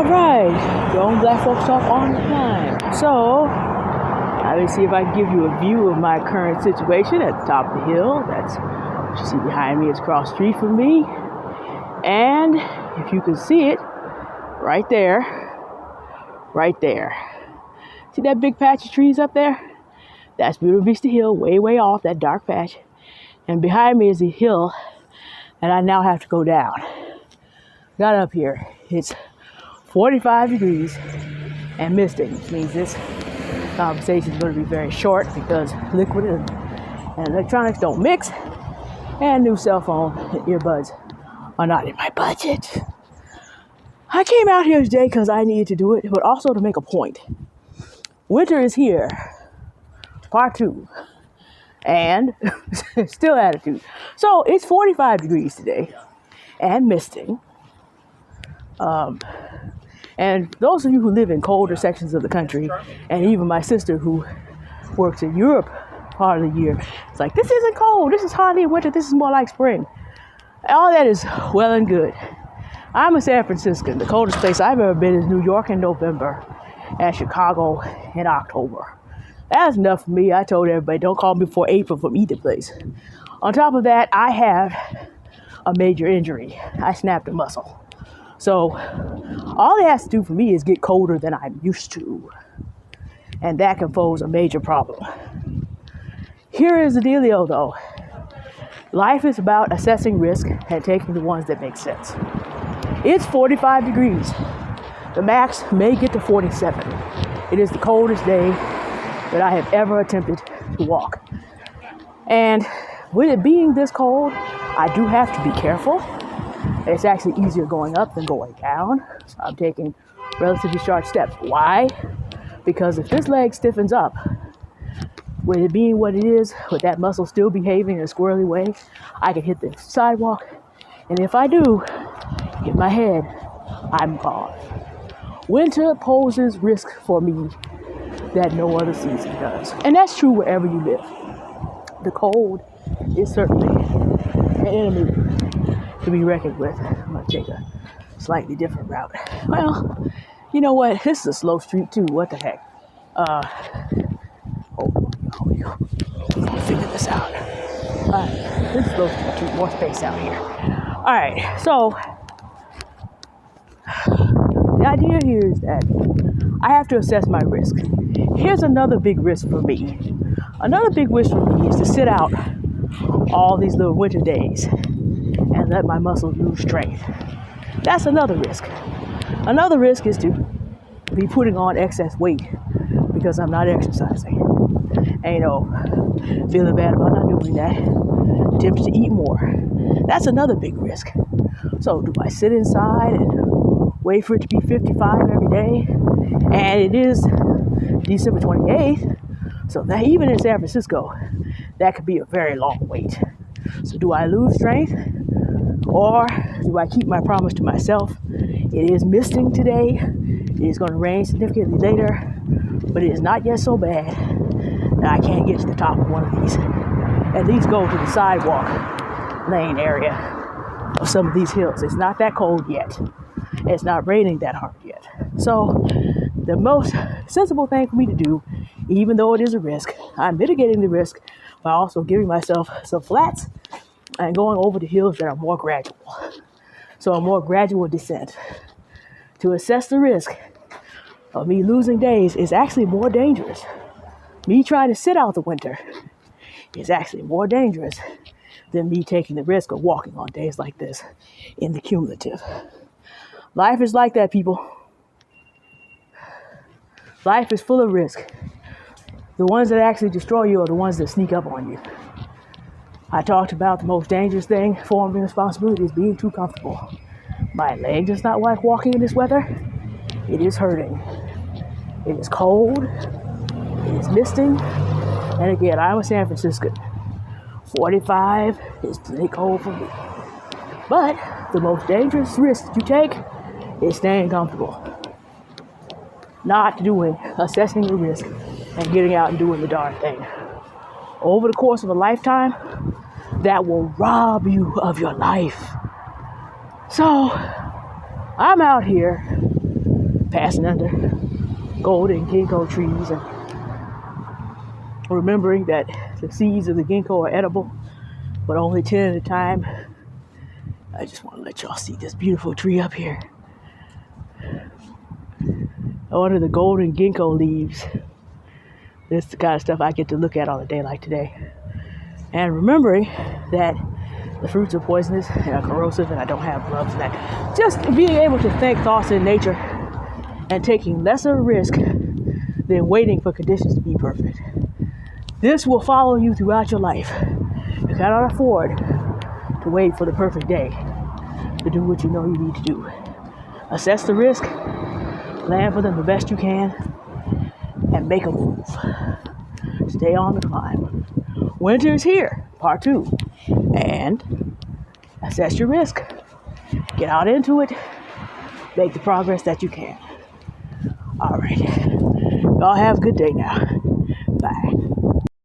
All right, Grown Black Folks Talk on the climb. So, let me see if I can give you a view of my current situation at the top of the hill. That's what you see behind me. It's across the street from me. And if you can see it, right there. See that big patch of trees up there? That's Buena Vista Hill, way off, that dark patch. And behind me is the hill that I now have to go down. Got up here. It's 45 degrees and misting, which means this conversation is going to be very short because liquid and electronics don't mix, and new cell phone and earbuds are not in my budget. I came out here today because I needed to do it, but also to make a point. Winter is here, part 2, and still attitude. So it's 45 degrees today and misting. And those of you who live in colder sections of the country, and even my sister who works in Europe part of the year, it's like, this isn't cold, this is hardly winter, this is more like spring. All that is well and good. I'm a San Franciscan. The coldest place I've ever been is New York in November and Chicago in October. That's enough for me. I told everybody, don't call me before April from either place. On top of that, I have a major injury. I snapped a muscle. So all it has to do for me is get colder than I'm used to. And that can pose a major problem. Here is the dealio though. Life is about assessing risk and taking the ones that make sense. It's 45 degrees. The max may get to 47. It is the coldest day that I have ever attempted to walk. And with it being this cold, I do have to be careful. It's actually easier going up than going down. So I'm taking relatively short steps. Why? Because if this leg stiffens up, with it being what it is, with that muscle still behaving in a squirrely way, I can hit the sidewalk. And if I do, hit my head, I'm gone. Winter poses risk for me that no other season does. And that's true wherever you live. The cold is certainly an enemy to be reckoned with. I'm going to take a slightly different route. Well, you know what? This is a slow street too. What the heck? We go. We'll figure this out. All right, this is slow street too. More space out here. All right, so the idea here is that I have to assess my risk. Here's another big risk for me. Another big risk for me is to sit out all these little winter days and let my muscles lose strength. That's another risk. Another risk is to be putting on excess weight because I'm not exercising. And, feeling bad about not doing that. Attempts to eat more. That's another big risk. So do I sit inside and wait for it to be 55 every day? And it is December 28th. So that even in San Francisco, that could be a very long wait. So do I lose strength? Or do I keep my promise to myself? It is misting today. It is going to rain significantly later. But it is not yet so bad that I can't get to the top of one of these. At least go to the sidewalk lane area of some of these hills. It's not that cold yet. It's not raining that hard yet. So the most sensible thing for me to do, even though it is a risk, I'm mitigating the risk by also giving myself some flats and going over the hills that are more gradual. So a more gradual descent. To assess the risk of me losing days is actually more dangerous. Me trying to sit out the winter is actually more dangerous than me taking the risk of walking on days like this in the cumulative. Life is like that, people. Life is full of risk. The ones that actually destroy you are the ones that sneak up on you. I talked about the most dangerous thing for me responsibility is being too comfortable. My leg does not like walking in this weather. It is hurting. It is cold. It is misting. And again, I'm a San Franciscan. 45 is plenty cold for me. But the most dangerous risk you take is staying comfortable. Not assessing the risk and getting out and doing the darn thing. Over the course of a lifetime, that will rob you of your life. So, I'm out here passing under golden ginkgo trees and remembering that the seeds of the ginkgo are edible, but only 10 at a time. I just want to let y'all see this beautiful tree up here. Under the golden ginkgo leaves. This is the kind of stuff I get to look at on a day like today. And remembering that the fruits are poisonous and are corrosive and I don't have gloves and that. Just being able to think thoughts in nature and taking lesser risk than waiting for conditions to be perfect. This will follow you throughout your life. You cannot afford to wait for the perfect day to do what you know you need to do. Assess the risk, plan for them the best you can, and make a move. Stay on the climb. Winter is here, part 2. And assess your risk. Get out into it. Make the progress that you can. All right. Y'all have a good day now. Bye.